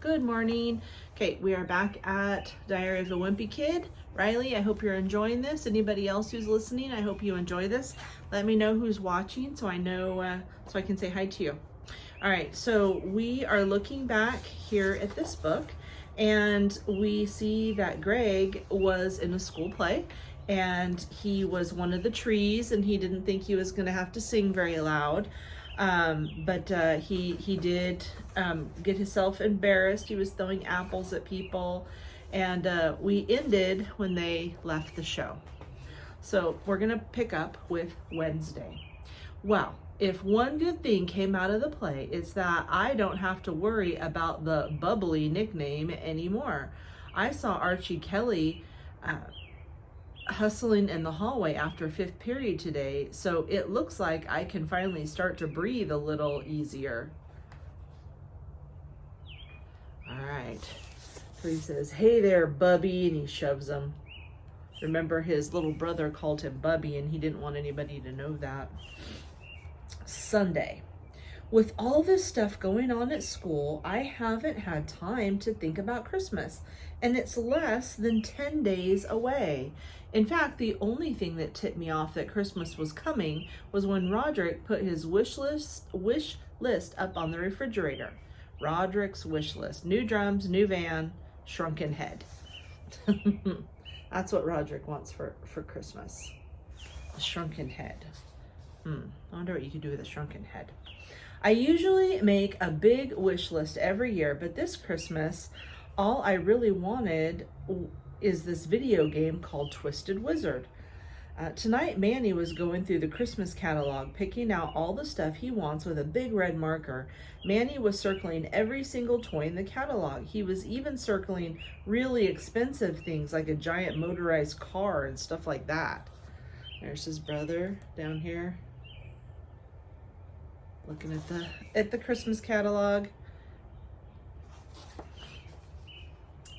Good morning. Okay, we are back at Diary of a Wimpy Kid. Riley, I hope you're enjoying this. Anybody else who's listening, I hope you enjoy this. Let me know who's watching so I know, so I can say hi to you. All right, so we are looking back here at this book, and we see that Greg was in a school play, and he was one of the trees, and he didn't think he was going to have to sing very loud. But he did get himself embarrassed. He was throwing apples at people, and we ended when they left the show. So we're gonna pick up with Wednesday. Well, if one good thing came out of the play, it's that I don't have to worry about the bubbly nickname anymore. I saw Archie Kelly hustling in the hallway after fifth period today, so it looks like I can finally start to breathe a little easier. All right, so he says, "Hey there, Bubby," and he shoves him. Remember, his little brother called him Bubby, and he didn't want anybody to know that. Sunday. With all this stuff going on at school, I haven't had time to think about Christmas, and it's less than 10 days away. In fact, the only thing that tipped me off that Christmas was coming was when Roderick put his wish list up on the refrigerator. Roderick's wish list: new drums, new van, shrunken head. That's what Roderick wants for Christmas. A shrunken head. I wonder what you could do with a shrunken head. I usually make a big wish list every year, but this Christmas, all I really wanted is this video game called Twisted Wizard. Tonight, Manny was going through the Christmas catalog, picking out all the stuff he wants with a big red marker. Manny was circling every single toy in the catalog. He was even circling really expensive things like a giant motorized car and stuff like that. There's his brother down here, looking at the Christmas catalog.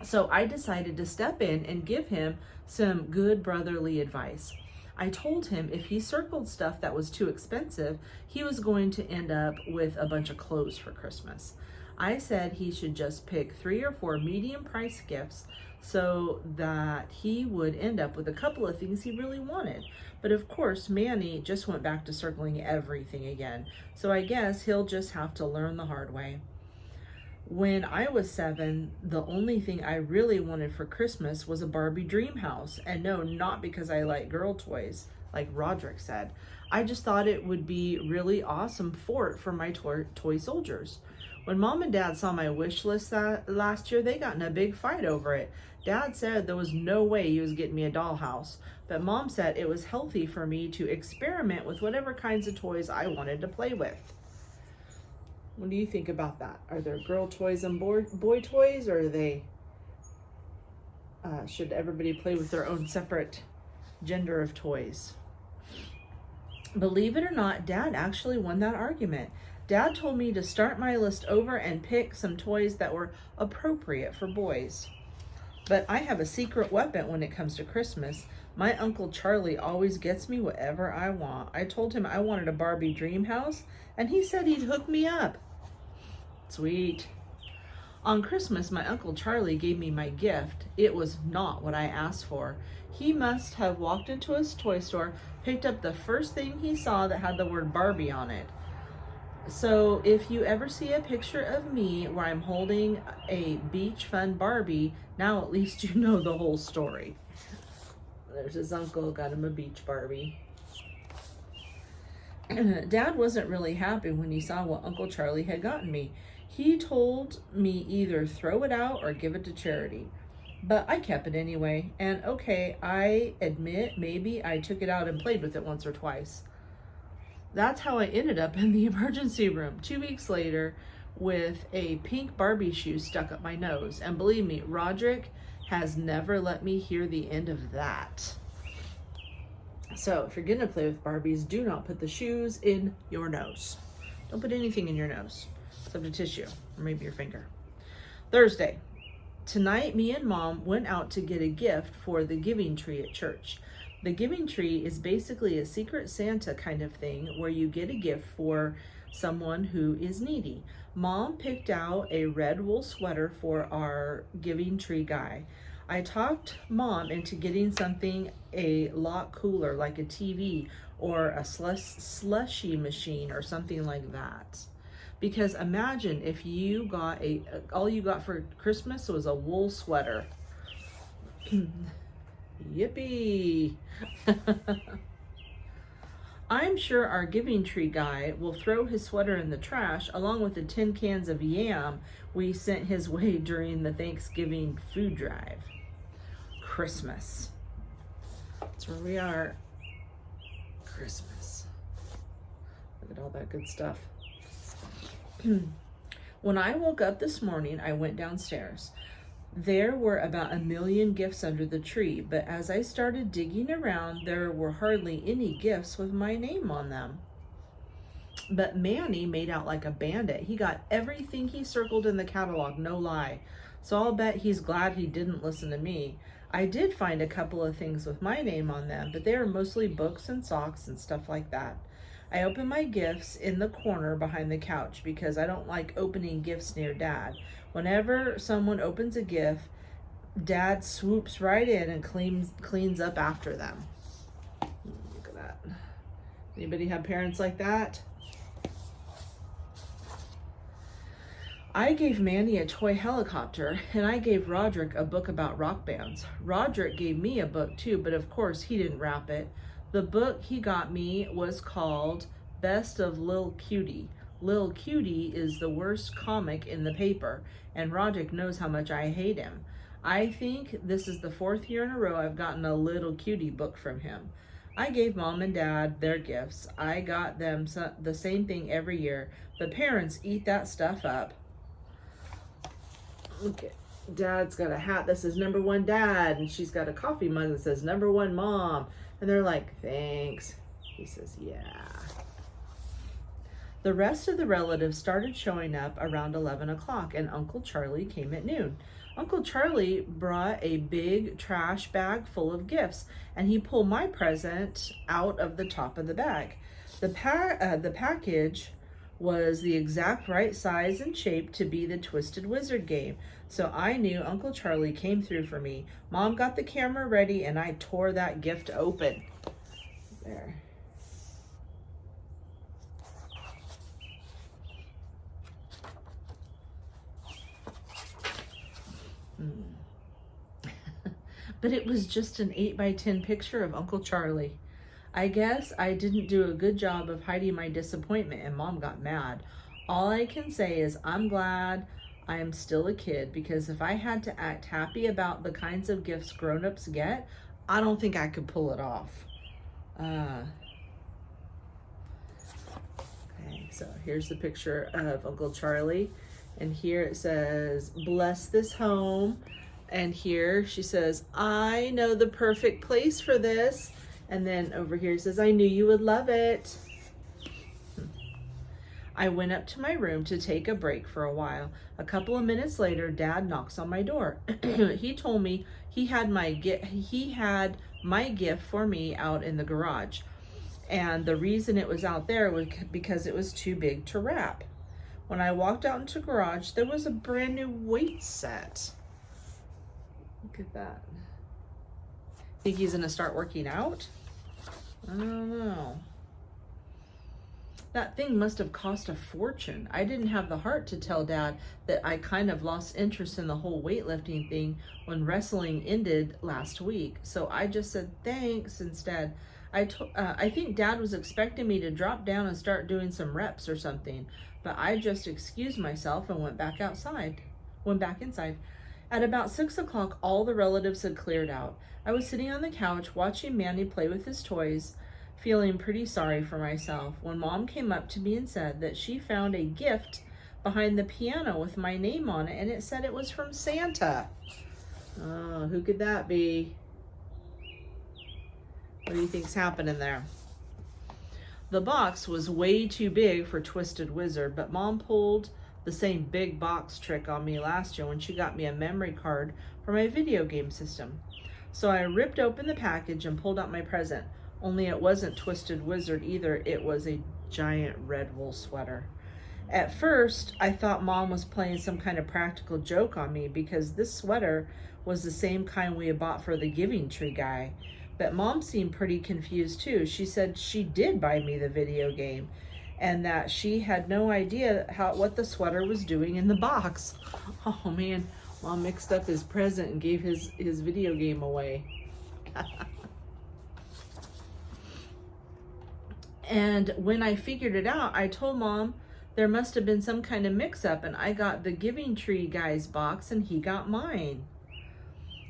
So I decided to step in and give him some good brotherly advice. I told him if he circled stuff that was too expensive, he was going to end up with a bunch of clothes for Christmas. I said he should just pick 3 or 4 medium price gifts so that he would end up with a couple of things he really wanted. But of course, Manny just went back to circling everything again. So I guess he'll just have to learn the hard way. When I was 7, the only thing I really wanted for Christmas was a Barbie dream house. And no, not because I like girl toys, like Roderick said. I just thought it would be really awesome fort for my toy soldiers. When Mom and Dad saw my wish list last year, they got in a big fight over it. Dad said there was no way he was getting me a dollhouse, but Mom said it was healthy for me to experiment with whatever kinds of toys I wanted to play with. What do you think about that? Are there girl toys and boy toys, or are they, should everybody play with their own separate gender of toys? Believe it or not, Dad actually won that argument. Dad told me to start my list over and pick some toys that were appropriate for boys. But I have a secret weapon when it comes to Christmas. My Uncle Charlie always gets me whatever I want. I told him I wanted a Barbie dream house, and he said he'd hook me up. Sweet. On Christmas, my Uncle Charlie gave me my gift. It was not what I asked for. He must have walked into his toy store, picked up the first thing he saw that had the word Barbie on it. So if you ever see a picture of me where I'm holding a beach fun Barbie, now at least you know the whole story. There's his uncle, got him a beach Barbie. Dad wasn't really happy when he saw what Uncle Charlie had gotten me. He told me either throw it out or give it to charity. But I kept it anyway, and okay, I admit maybe I took it out and played with it once or twice. That's how I ended up in the emergency room 2 weeks later with a pink Barbie shoe stuck up my nose. And believe me, Roderick has never let me hear the end of that. So if you're gonna play with Barbies, do not put the shoes in your nose. Don't put anything in your nose, except a tissue, or maybe your finger. Thursday. Tonight, me and Mom went out to get a gift for the giving tree at church. The giving tree is basically a secret Santa kind of thing where you get a gift for someone who is needy. Mom picked out a red wool sweater for our giving tree guy. I talked Mom into getting something a lot cooler, like a TV or a slushy machine or something like that. Because imagine if you got all you got for Christmas was a wool sweater. Yippee! I'm sure our giving tree guy will throw his sweater in the trash along with the tin cans of yam we sent his way during the Thanksgiving food drive. Christmas. That's where we are. Christmas. Look at all that good stuff. When I woke up this morning, I went downstairs. There were about 1 million gifts under the tree, but as I started digging around, there were hardly any gifts with my name on them. But Manny made out like a bandit. He got everything he circled in the catalog, no lie. So I'll bet he's glad he didn't listen to me. I did find a couple of things with my name on them, but they were mostly books and socks and stuff like that. I opened my gifts in the corner behind the couch because I don't like opening gifts near Dad. Whenever someone opens a gift, Dad swoops right in and cleans up after them. Look at that. Anybody have parents like that? I gave Manny a toy helicopter, and I gave Roderick a book about rock bands. Roderick gave me a book too, but of course he didn't wrap it. The book he got me was called Best of Lil Cutie. Lil Cutie is the worst comic in the paper, and Roderick knows how much I hate him. I think this is the 4th year in a row I've gotten a Little Cutie book from him. I gave Mom and Dad their gifts. I got them the same thing every year, but parents eat that stuff up. Okay, Dad's got a hat that says number 1 Dad, and she's got a coffee mug that says number 1 Mom. And they're like, thanks. He says, yeah. The rest of the relatives started showing up around 11 o'clock, and Uncle Charlie came at noon. Uncle Charlie brought a big trash bag full of gifts, and he pulled my present out of the top of the bag. The package was the exact right size and shape to be the Twisted Wizard game, so I knew Uncle Charlie came through for me. Mom got the camera ready, and I tore that gift open. There. But it was just an 8x10 picture of Uncle Charlie. I guess I didn't do a good job of hiding my disappointment, and Mom got mad. All I can say is I'm glad I am still a kid, because if I had to act happy about the kinds of gifts grown-ups get, I don't think I could pull it off. Okay, so here's the picture of Uncle Charlie, and here it says, bless this home, and here she says, I know the perfect place for this, and then over here it says, I knew you would love it. I went up to my room to take a break for a while. A couple of minutes later, Dad knocks on my door. He told me he had my gift for me out in the garage. And the reason it was out there was because it was too big to wrap. When I walked out into the garage, there was a brand new weight set. Look at that. Think he's gonna start working out? I don't know. That thing must have cost a fortune. I didn't have the heart to tell Dad that I kind of lost interest in the whole weightlifting thing when wrestling ended last week. So I just said thanks instead. I think Dad was expecting me to drop down and start doing some reps or something, but I just excused myself and went back inside. At about 6 o'clock, all the relatives had cleared out. I was sitting on the couch watching Manny play with his toys, feeling pretty sorry for myself, when Mom came up to me and said that she found a gift behind the piano with my name on it, and it said it was from Santa. Oh, who could that be? What do you think's happening there? The box was way too big for Twisted Wizard, but Mom pulled the same big box trick on me last year when she got me a memory card for my video game system. So I ripped open the package and pulled out my present. Only it wasn't Twisted Wizard either. It was a giant red wool sweater. At first, I thought Mom was playing some kind of practical joke on me because this sweater was the same kind we had bought for the Giving Tree guy. But Mom seemed pretty confused too. She said she did buy me the video game and that she had no idea what the sweater was doing in the box. Oh man, Mom mixed up his present and gave his video game away. And when I figured it out, I told Mom there must have been some kind of mix-up and I got the Giving Tree guy's box and he got mine.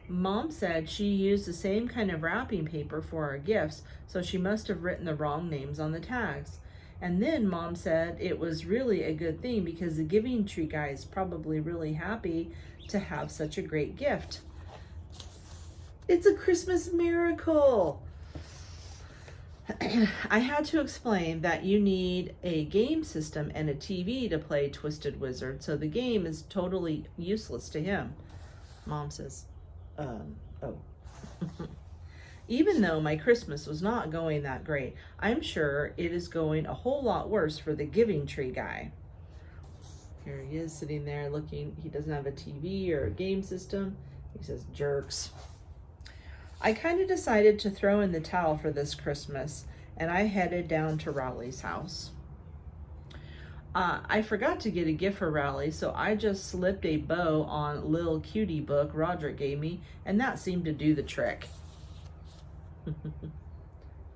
Mom said she used the same kind of wrapping paper for our gifts, so she must have written the wrong names on the tags. And then Mom said it was really a good thing because the Giving Tree guy is probably really happy to have such a great gift. It's a Christmas miracle. I had to explain that you need a game system and a TV to play Twisted Wizard, so the game is totally useless to him. Mom says, oh. Even though my Christmas was not going that great, I'm sure it is going a whole lot worse for the Giving Tree guy. Here he is sitting there looking. He doesn't have a TV or a game system. He says, jerks. I kind of decided to throw in the towel for this Christmas, and I headed down to Raleigh's house. I forgot to get a gift for Raleigh, so I just slipped a bow on Lil Cutie book Roderick gave me, and that seemed to do the trick.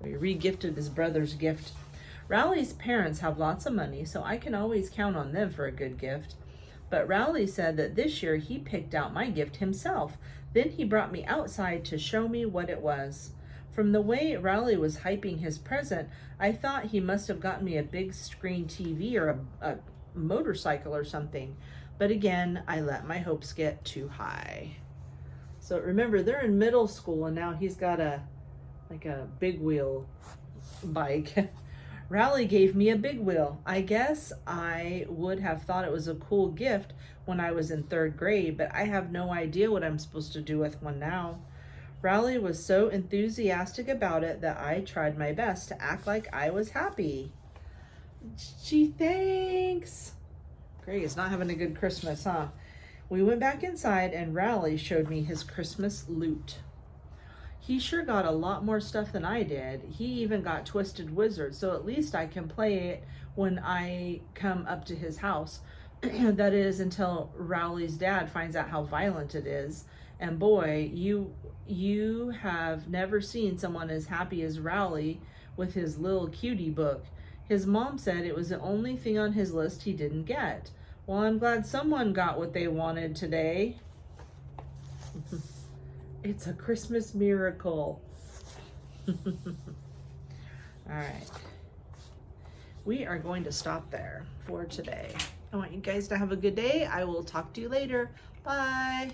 We re-gifted his brother's gift. Raleigh's parents have lots of money, so I can always count on them for a good gift. But Raleigh said that this year he picked out my gift himself. Then he brought me outside to show me what it was. From the way Raleigh was hyping his present, I thought he must have gotten me a big screen TV or a motorcycle or something. But again, I let my hopes get too high. So remember, they're in middle school and now he's got a big wheel bike. Raleigh gave me a big wheel. I guess I would have thought it was a cool gift when I was in 3rd grade, but I have no idea what I'm supposed to do with one now. Raleigh was so enthusiastic about it that I tried my best to act like I was happy. Gee, thanks. Greg is not having a good Christmas, huh? We went back inside and Raleigh showed me his Christmas loot. He sure got a lot more stuff than I did. He even got Twisted Wizard, so at least I can play it when I come up to his house. That is, until Rowley's dad finds out how violent it is. And boy, you have never seen someone as happy as Rowley with his Little Cutie book. His mom said it was the only thing on his list he didn't get. Well, I'm glad someone got what they wanted today. It's a Christmas miracle. All right. We are going to stop there for today. I want you guys to have a good day. I will talk to you later. Bye.